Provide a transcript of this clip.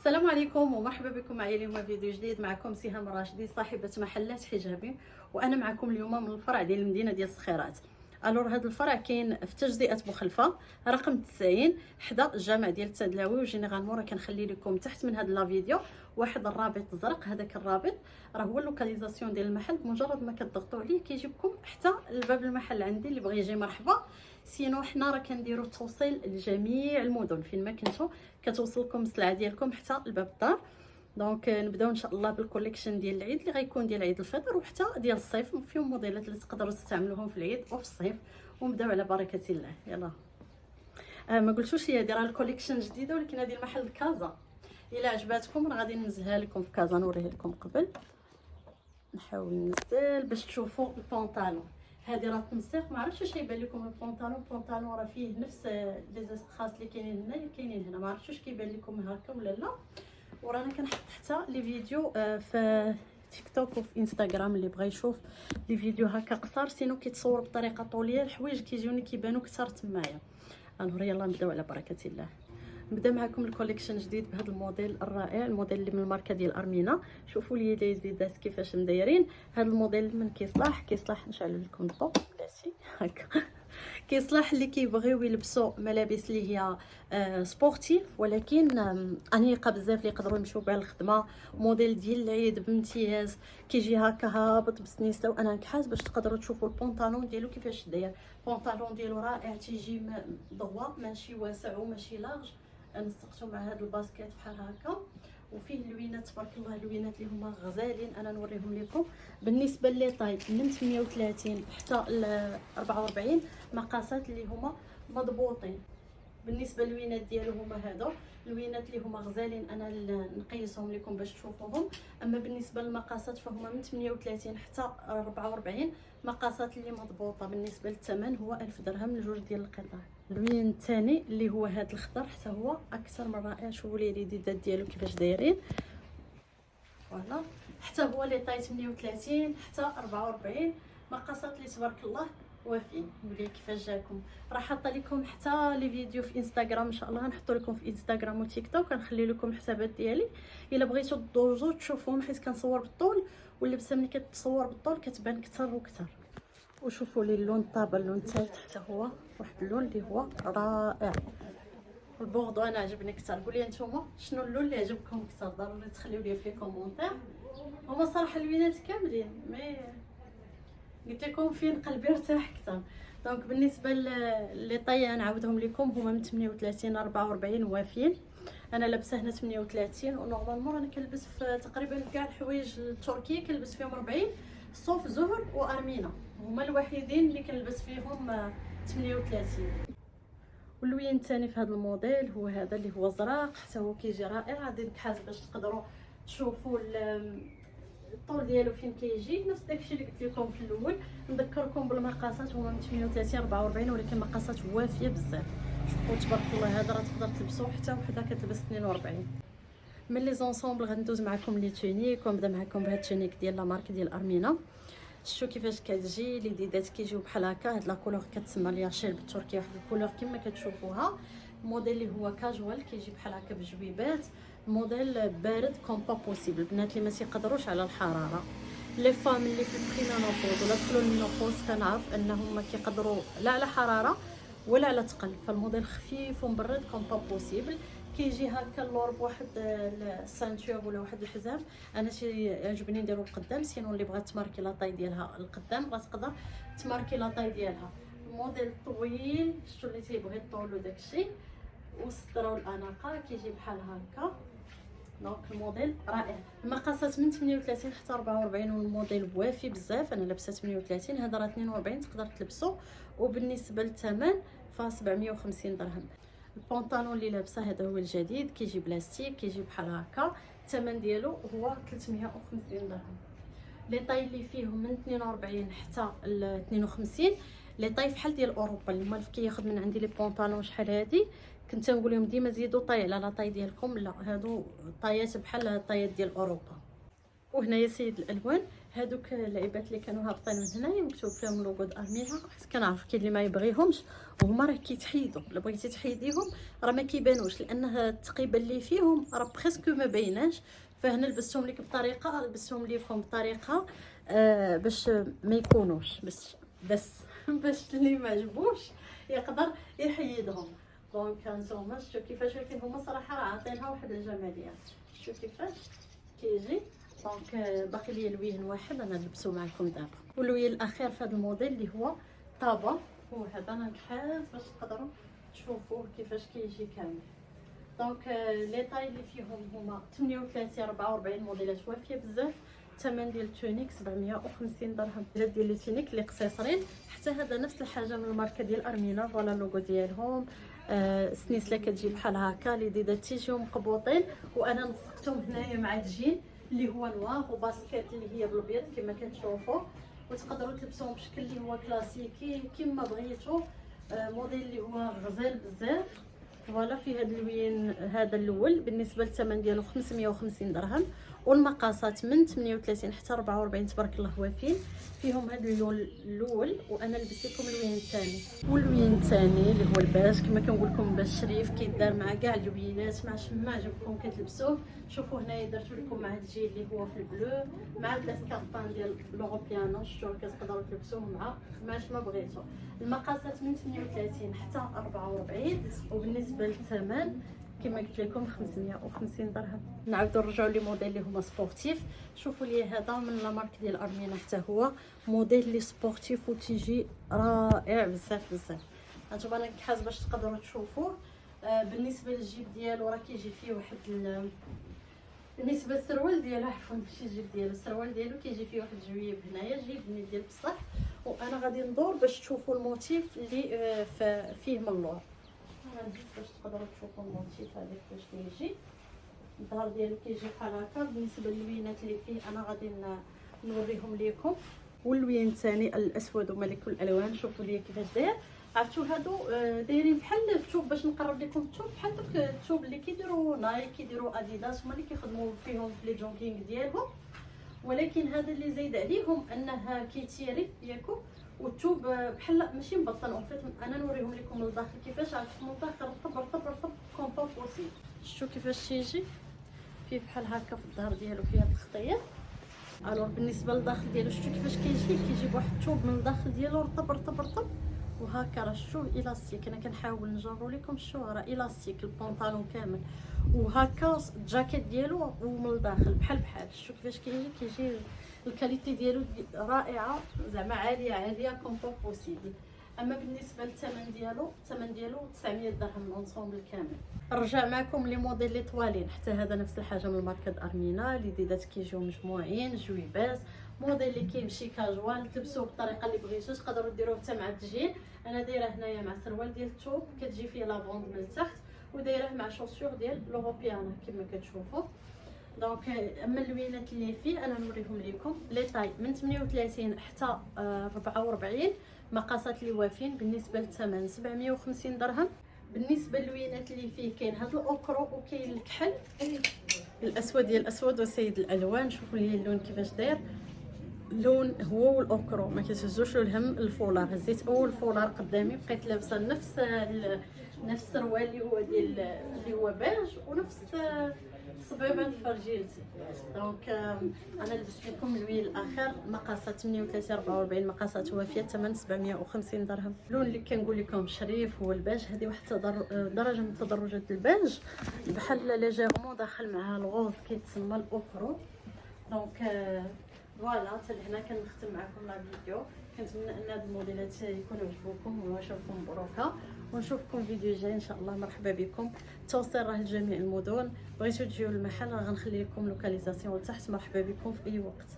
السلام عليكم ومرحبا بكم معايا اليوم فيديو جديد. معكم سهام راشدي صاحبه محلات حجابي، وانا معكم اليوم من الفرع ديال المدينه ديال الصخيرات. الور هذا الفرع كاين في تجزئه بوخلفه رقم 90 حدا الجامع ديال التدلاوي، وجينيرالمون راه كنخلي لكم تحت من هذا لا فيديو واحد الرابط ازرق. هذاك الرابط راه هو اللوكاليزاسيون ديال المحل، بمجرد ما كتضغطوا عليه كيجيبكم حتى لباب المحل عندي. اللي بغى يجي مرحبا. سينو حنا راه كنديروا التوصيل لجميع المدن، فين ما كنتو كتوصلكم السلعه ديالكم حتى لباب الدار. دونك نبداو ان شاء الله بالكوليكشن ديال العيد اللي غيكون ديال عيد الفطر وحتى ديال الصيف، فيهم موديلات اللي تقدروا تستعملوهم في العيد وفي الصيف. ونبداو على بركه الله. يلا ما قلتوش هي دايره الكوليكشن جديده، ولكن هذه المحل كازا. الا عجباتكم راه غادي ننزلها لكم في كازا، نوريها لكم قبل. نحاول ننزل باش تشوفوا البونطالون. هذه راه تنسيق، ما عرفتش واش يبان لكم البونطالون راه فيه نفس لي زيستخاس اللي كاينين هنا اللي كاينين هنا، ما عرفتش واش كيبان لكم هكا ولا لا. ورانا كنحط حتى لي فيديو في تيك توك وفي انستغرام، اللي بغى يشوف لي فيديو هكا قصار سينو كيتصور بطريقه طوليه، الحوايج كيجيوني كيبانو كثر تمايا. الور يلا نبداو على بركه الله. نبدا معكم الكوليكشن جديد بهذا الموديل الرائع، الموديل اللي من الماركه ديال ارمينا. شوفوا لي لي زيدات كيفاش مدايرين. هذا الموديل من كيصلح نشعل لكم الضوء بلاتي هكا. كيصلح اللي كيبغيو يلبسوا ملابس اللي هي سبورتيف ولكن انيقه بزاف، اللي يقدروا يمشيو بها الخدمه. موديل ديال العيد بامتياز، كيجي هكا هابط بسنيسله وانا نكحات باش تقدروا تشوفوا البونطالون ديالو كيفاش داير. البونطالون ديالو رائع، تيجي ضوا ماشي واسع وماشي لارج. نسقتو مع هذا الباسكيت بحال هكا، وفيه اللوينات تبارك الله، اللوينات اللي هما غزالين. انا نوريهم لكم. بالنسبه لي طاي من 38 حتى ل 44 مقاسات اللي هما مضبوطين. بالنسبه للوينات ديالو هما هادو اللوينات اللي هما غزالين، انا نقيسهم لكم باش تشوفوهم. اما بالنسبه للمقاسات فهما من 38 حتى 44 مقاسات اللي مضبوطه. بالنسبه للثمن هو 1000 درهم لجوج ديال القطع. اللوين الثاني اللي هو هذا الخضر حتى هو اكثر من رائع. شوفوا لي اليديدات ديالو كيفاش دايرين، فوالا. حتى هو لي طاي 38 حتى 44 مقاسات اللي تبارك الله وافين. نقول كيفاش جاكم. راه حاطه لكم حتى لي فيديو في انستغرام، ان شاء الله غنحطو لكم في انستغرام وتيك توك. غنخلي لكم الحسابات ديالي الا بغيتو تدوزو تشوفوهم، حيت كنصور بالطول واللبسه ملي كتصور بالطول كتبان كثر وكثر. وشوفوا لي اللون الطابه، اللون الثالث حتى هو واحد اللون اللي هو رائع. البوردو انا عجبني كثر. قولي نتوما شنو اللون اللي عجبكم كثر، ضروري تخليو لي في كومونتير. هما صراحه اللوينات كاملين، مي قلت لكم فين قلبي ارتاح اكثر. دونك بالنسبه لي طي نعاودهم لكم، هما من 38 44 وافين. انا لابسه هنا 38، ونورمالمون راني كنلبس في تقريبا كاع الحوايج التركيه كنلبس فيهم 40 صوف زهر وارمينا، هما الوحيدين اللي كنلبس فيهم 38. واللوين الثاني في هذا الموديل هو هذا اللي هو زراق، حتى هو كيجي رائع. غادي نكحاز باش تقدروا تشوفوا الطول ديالو فين كيجي. نفس داكشي اللي قلت لكم في الاول. نذكركم بالمقاسات هما من 38 44، ولكن مقاسات وافيه بزاف. شوفوا تبارك الله، هذا راه تقدر تلبسوه حتى وحده كتلبس 42. من لي زونسومبل غندوز معكم لي تونيك، ونبدا معكم بهاد التونيك ديال لا مارك ديال ارمينا. شفتوا كيفاش كتجي لي ديدات كيجيو بحال هكا. هاد لا كولور كتسمى ليا شيل بالتركيه، واحد الكولور كما كتشوفوها. الموديل اللي هو كاجوال كيجي بحال هكا بجويبات. الموديل بارد كوم با بوسيبل. البنات اللي ما تيقدروش على الحراره، لي فام اللي في البريمينوبوز ولا دخلوا للمينوبوز كنعرف انهم ما كيقدروا لا على حراره ولا على ثقل. فالموديل خفيف ومبرد كوم با بوسيبل. كيجي هكا اللور بواحد السانتور ولا واحد الحزام. انا يعجبني نديرو القدام، سينو اللي بغات تماركي لاطاي ديالها القدام راه تقدر تماركي لاطاي ديالها. الموديل طويل، شتو اللي تيبغي الطول وداكشي، والصدر والاناقه كيجي بحال هكا. دونك الموديل رائع. المقاسات من 38 حتى 44، والموديل وافي بزاف. انا لابسه 38، هذا راه 42 تقدر تلبسو. وبالنسبه للثمن ف 750 درهم. البونطالون اللي لابسه هذا هو الجديد، كيجي بلاستيك، كيجي بحال هكا. الثمن ديالو هو 350 درهم. لي طاي اللي فيهم من 42 حتى ل 52 لي طاي فحال ديال اوروبا. اللي مالف كياخذ من عندي لي بونطالون شحال هادي، كنت نقول لهم ديما زيدوا طاي على لا طاي ديالكم. لا، هادو طايات بحال الطايات ديال اوروبا. وهنايا سيد الالوان، هادوك اللعيبات اللي كانوا هابطين من هنايا مكتوب فيهم لوغو د ارمينا، حيت كنعرف كاين اللي ما يبغيهمش وهما راه كيتحيدوا. الا بغيتي تحيديهم راه ما كيبانوش، لانها التقيبه اللي فيهم راه بريسك ما بايناش. فهنا لبستهم لك بطريقه، لبستهم ليكم بطريقه باش ما يكونوش بس باش اللي ما عجبوش يقدر يحيدهم. دونك هانتوما شفتوا كيفاش، ولكن هما صراحه راه عاطينها واحد الجماليه. شفتوا كيفاش كيجي. دونك باقي لي لوين واحد انا نلبسو معكم دابا، واللوين الاخير في هذا الموديل اللي هو طابا. هو هذا انا نحاز باش تقدروا تشوفوه كيفاش كيجي كامل. دونك لي طاي اللي فيهم هما 38 44 موديلات وافيه بزاف. الثمن ديال التونيك 750 درهم. ديال لي تونيك اللي قصيصرين، حتى هذا نفس الحاجه من الماركه ديال ارمينا. فوالا اللوغو ديالهم سنيسله كتجي بحال هكا، لي ديدات تيجيو مقبوطين، وانا نسقتهم هنايا مع الجين اللي هو نوار، وباسكيت اللي هي بالابيض كما كتشوفوا. وتقدروا تلبسوهم بشكل اللي هو كلاسيكي كما بغيتو. موديل اللي هو غزال بزاف. فوالا في هذا اللوين هذا الاول بالنسبه للثمن ديالو 550 درهم، والمقاسات من 38 حتى 44 تبارك الله وافين. فيهم هذا اللون الاول، وانا لبست لكم اللوين الثاني. واللوين الثاني اللي هو الباج كما كنقول لكم، باش شريف كيدار مع كاع اللوينات، مع شما عجبكم كتلبسوه. شوفوا هنايا درت لكم مع الجيل اللي هو في البلو، مع الاسكاربان ديال لوروبيانو. شفتوا كتقدروا تلبسوه مع شما بغيتو. المقاسات من 38 حتى 44، وبالنسبه للثمن كما قلت لكم 550 درهم. نعاودوا نرجعوا لي موديل اللي هما سبورتيف. شوفوا لي هذا من لا مارك ديال ارمينا، حتى هو موديل لي سبورتيف وتيجي رائع بزاف بزاف. هانتوما انا كحاز باش تقدروا تشوفوه. بالنسبه للجيب ديالو راه كيجي فيه واحد بالنسبه للسروال ديالو، عفوا ماشي الجيب ديالو، السروال ديالو كيجي فيه واحد الجويب هنايا، جيب ديال بصح. وانا غادي ندور باش تشوفوا الموتيف اللي فيه من اللور. غنجيب باش تقدروا تشوفوا الموتيف هذاك باش كيجي. الظهر ديالو كيجي بحال هكا. بالنسبه للوينات اللي فيه انا غادي نوريهم لكم. واللوين الثاني الاسود وملك الالوان. شوفوا لي كيفاش داير. عرفتوا هادو دايرين بحال الثوب، باش نقرب لكم الثوب بحال داك الثوب اللي كيديروا نايك، كيديروا اديداس، هما اللي كيخدموا فيهم في لي جونكينغ ديالهم. ولكن هذا اللي زايد عليهم انه كيتيري ياكو، والثوب بحال ماشي مبطن. اون انا نوريهم لكم من الداخل كيفاش. عرفتوا من الداخل رطب كومبوت بوسيبل. شفتوا كيفاش تيجي فيه بحال هكا في الظهر ديالو فيه هاد الخطيه. الوغ بالنسبه للداخل ديالو شفتوا كيفاش كيجي بواحد الثوب من الداخل ديالو رطب وهكا. راه شفتوا الاستيك، انا كنحاول نجرو لكم. شفتوا راه الاستيك البونطالون كامل، وهكا الجاكيت ديالو ومن الداخل بحال شفتوا كيفاش كيجي الكاليتي ديالو رائعه، زعما عاليه كومبوت بوسيبل. اما بالنسبه للثمن ديالو، الثمن ديالو 900 درهم لونسومبل كامل. نرجع معكم لي موديل لي طوالين. حتى هذا نفس الحاجه من ماركه ارمينا. لي ديدات كيجيو مجموعين جويبات. موديل اللي كيمشي كاجوال، تلبسوه بالطريقه اللي بغيتو. تقدروا ديروه حتى مع التجين. انا دايره هنايا مع سروال ديال الثوب كتجي فيه لابوند من التحت، ودايره مع شوسور ديال لوروبيانا كما كتشوفوا. دونك اما اللوينات اللي فيه انا نوريهم لكم. لي طاي من 38 حتى 44، مقاسات اللي وافين. بالنسبه للثمن 750 درهم. بالنسبه للوينات اللي فيه كاين هذا الاوكرو وكاين الكحل الاسود ديال الاسود وسيد الالوان. شوفوا لي اللون كيفاش داير. اللون هو والاوكرو ما كيتهزوش له الهم. الفولار هزيت اول فولار قدامي، بقيت لابسه نفس السروال اللي هو بيج، ونفس صبيبات فرجيلتي. دونك انا لبست لكم اللوين الاخر. مقاسات 38 44، مقاسات وافيه. ثمن 750 درهم. اللون اللي كنقول لكم شريف هو الباج. هذه واحد درجه من تدرجات الباج بحال ليجيرمون داخل معها الغوز كيتسمى الاوكرو. دونك فوالا حتى لهنا كنختم معكم لا فيديو. كنتمنى ان هاد الموديلات يكونوا عجبوكم ونشوفكم مبروكه، ونشوفكم فيديو جاي ان شاء الله. مرحبا بكم. التوصيل راه لجميع المدن. بغيتو تجيو للمحل راه غنخلي لكم لوكاليزاسيون لتحت. مرحبا بكم في اي وقت.